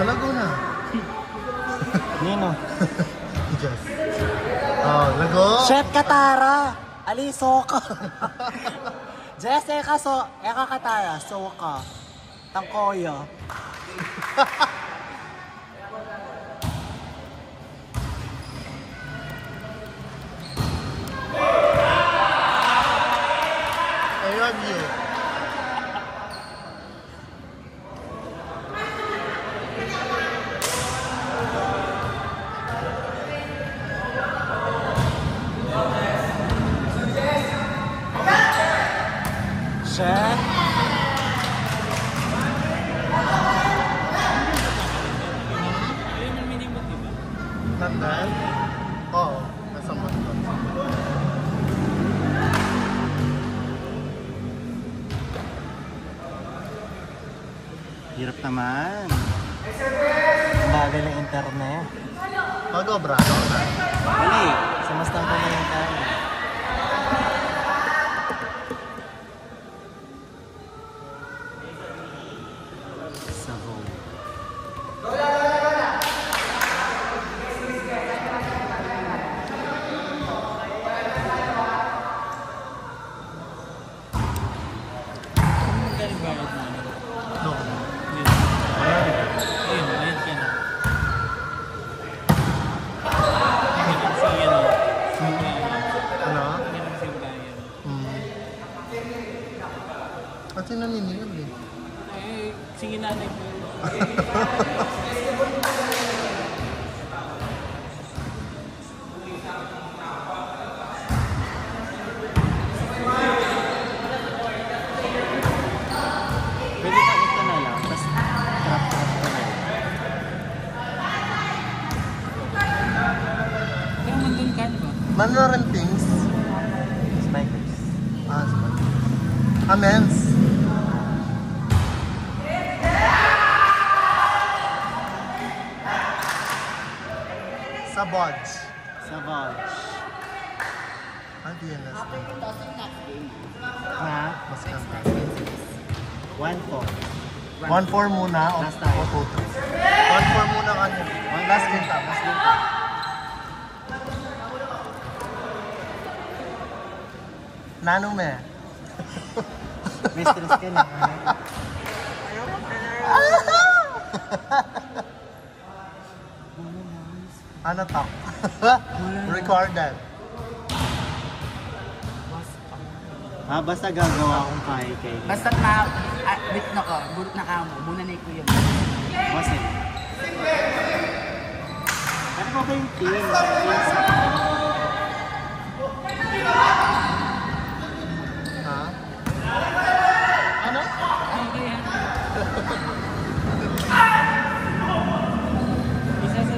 Sa Laguna. Nino. Just. Oh, Lago. Chef Katara. Ali Soka. Jessica Eka Katara. Soka. Tangkoyo. I love you. Chef. Tandaan? Oo. Nasa motor. Hirap naman. Ang bagay ng internet. Mag-obra. Dali. Samastan ko na yung tayo. Savo. No. Ano? At sino naninigil eh? Sige nanay ko. Pwede ka ito na lang. Tapos trap ka na lang. Pero nandun ka, diba? Mandarin things. Spikers. Amens. Sabodge. Savage. Ano yan last name? Ha? Mas kanta. 1-4. 1-4 muna o Last time. 2-3? 1-4 muna kanya. Last game ta. Last game ta. Nano me? Mistress ka na. Ano to? Recorded. Basta gagawa akong kay. Basta't na, wait na ka, burot na ka mo, muna na ikuya mo. Kasi. Ano ba ba yung team? Ha? Ano? Isa sa...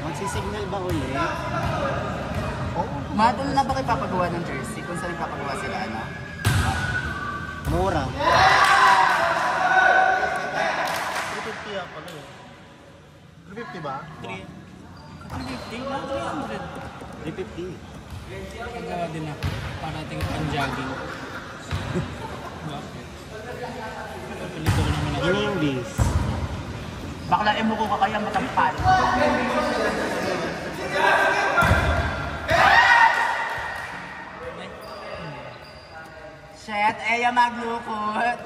Magsisignal ba ulit? Madalo na ba kayo papagawa ng jersey? Kung saan papagawa sila, ano? Mura. 350 ako pala eh. 350 ba? 350 na 300. 350. Nagawa din ako. Para tingin pang-jogging. Palito ko naman ako. Yun yung base. Bakla mo ko kaya matampal. Shit, Eya maglukot.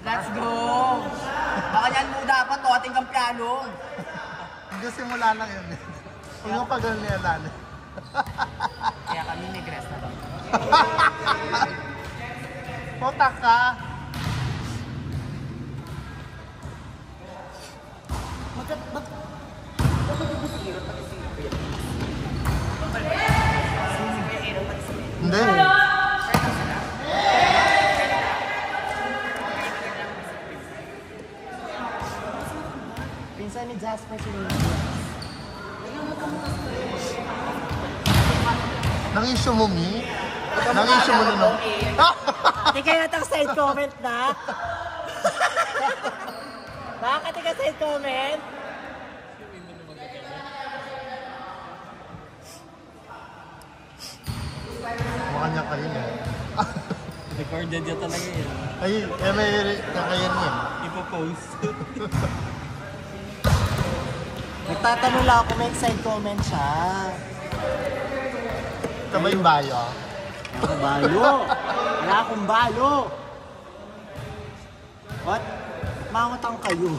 Let's go! Baka yan mo dapat to, ating kampyano. Hindi simula lang yun eh. Huwag mo pagal niya lang. Kaya kami negress na to. Puta ka! Hindi. Pinsan ni Jasper sila. Nang-issue mo, Mi? Nang-issue mo nun, no? Hindi kayo natang-side comment na? Bakit ka side comment? Mukha niya kayo eh. Recorded niya talaga yan. Ay, may nakayan yan. Ipo-post. Nagtatanong lang ako, may side comment siya. Kamay bayo. Ako balo. Wala akong balo. What? Mangatang kayo.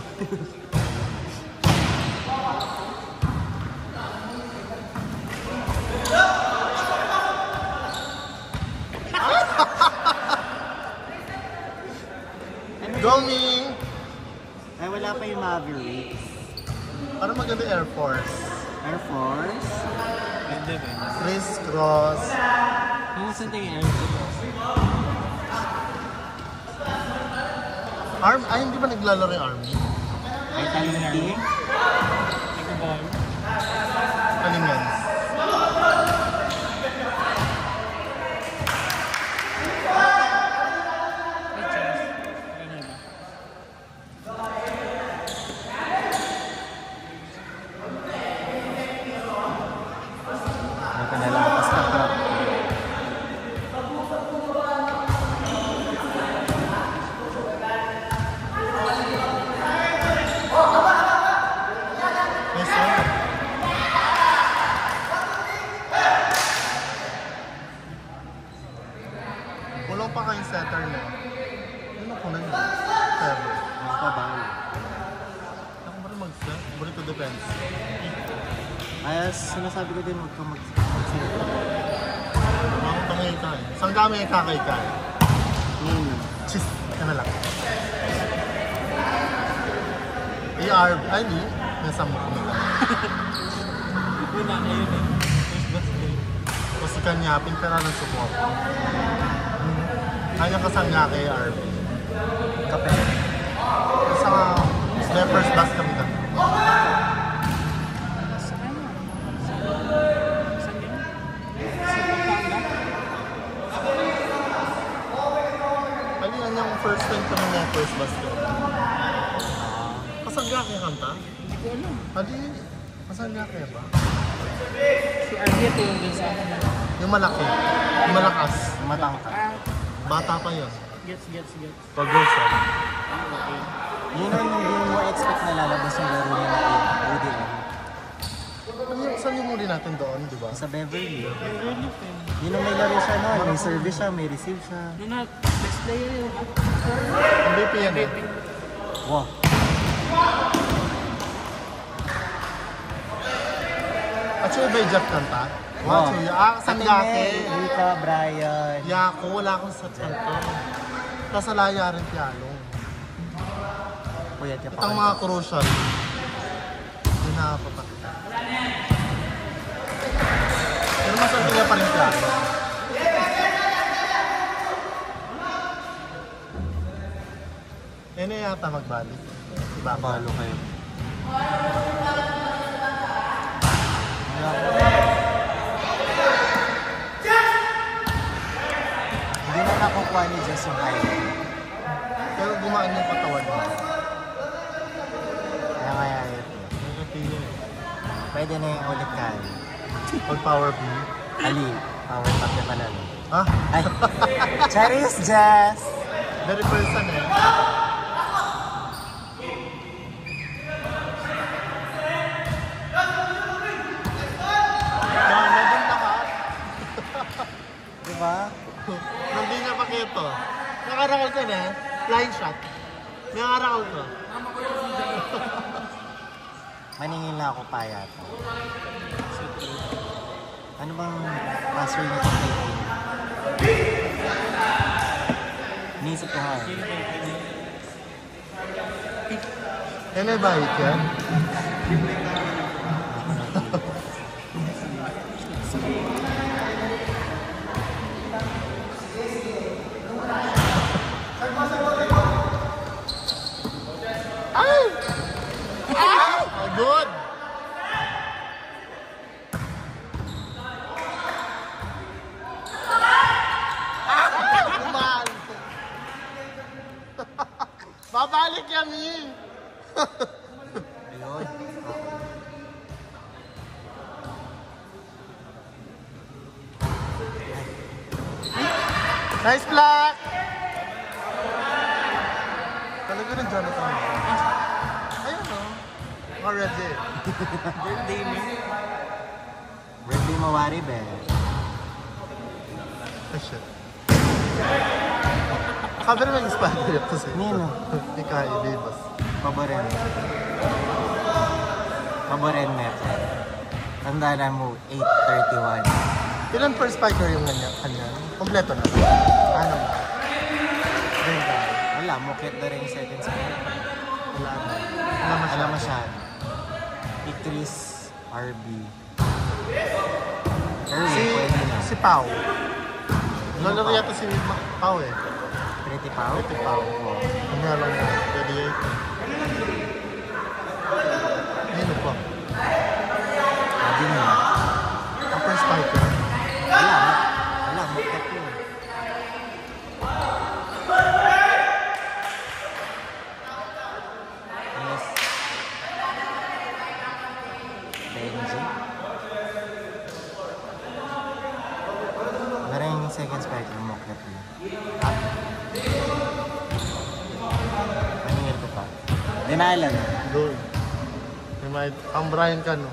Goming! Ay, wala pa yung Mavericks. Parang maganda Air Force. Air Force. Pwede ba? Chris Cross. Kung saan tingin airport? Ay, hindi ba naglalaro yung Army? Ay, Talenti. Ikaw Ano yan? Nakanalapas na ka. Yes, sir. Wala pa kayong setter na. Ano ko na yun? Seven. Nakabalo. Ako ba rin mag-set? Burrito defense. Ay, sinasabi ko din, huwag kang mag-set. Ako tangay ka eh. Saan kami kakay ka? Chis, ka na lang. AR, ay di. Nasa mo ko nila. Una na yun eh. First birthday. Kasi kanyapin ka na ng support. Kanya kasangga kay RB. Kape. Sa sleepers bus kami doon. Ano yan yung first time kami ng first bus doon? Kasangga kaya kanta? Hindi ko alam. Hadi, kasangga kaya ba? Si Arvia ito yung sa akin. Yung malaki. Yung malakas. Matangka. Bata pa yun. Gets. Pag-girlfriend. Yun ang hindi mo expect na lalabas yung laro niya na UDM. Saan yung muli natin doon, di ba? Sa Beverly. Really? Yun ang may laro siya noon. May service siya, may receive siya. Ano na, best player yun. MVP yan eh. Wow. At siya ba yung Jeff kanta? Wow. Sanggake. Rika, Brian. Yako, wala akong sa kanto. Tapos alaya rin piano. Kuya, tiya pa Itang kayo. mga crucial. Hindi nakapapakita. Pero mas ang niya pa rin piano. Eh na yata magbalik. Diba? Balo kayo. Hindi na nakukuha ni Jess yung highlight. Pero gumaan yung katawan niya. Kaya kaya yun. Nagkatingin. Pwede na yung ulit kayo. Pag power beam. Ali, power tap na panalo. Ah? Ay! Charis, Jess! Very person eh. Nandun lahat. Diba? Nandun niya pakito. Nakarakal ka na. Flying shot. Nakarakal ko. Maningin na ako pa yata. Ano bang password nito kay Kim? Iniisip ko nga eh. Yan ay bahit yan. Ay! Ay! Oh, good! Kumal! Babalik kami! Ayun. Nice block! Talaga ng Jonathan. Ayun o. Mga red day. Birthday mo. Birthday mawari, be. Ay, shit. Sabi naman yung spaghetti ito sa'yo. Nino? Ikaw, ibibas. Paboren. Paboren meto. Tandaan na mo, 8:31. Ilan per spiker yung kanya? Kompleto na. Ano ba? Ayun ka. Wala, mukit na rin yung second spot. Wala na. Alam masyado. Ictris, RB. Si, Pwede na. si Pao. Lalo yata si Pao eh. Pretty Pao? Pretty Pao. Ano nga lang yun? 28. Ayun po. Pwede na. Upper spiker. Wala. Wala, mukit yun. Yes. Benji. Maraming second spiker, mukit yun. Paningil ko pa. Dinalan. Doon. May Brian ka no?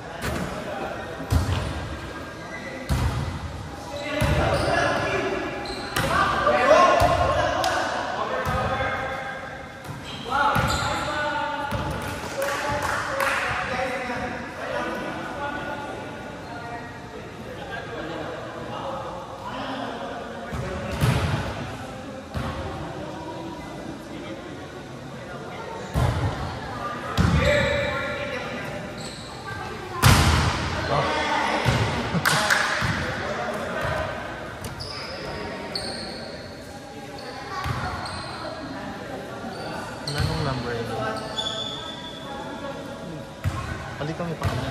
Anong number yun? Balik kami pa kanya.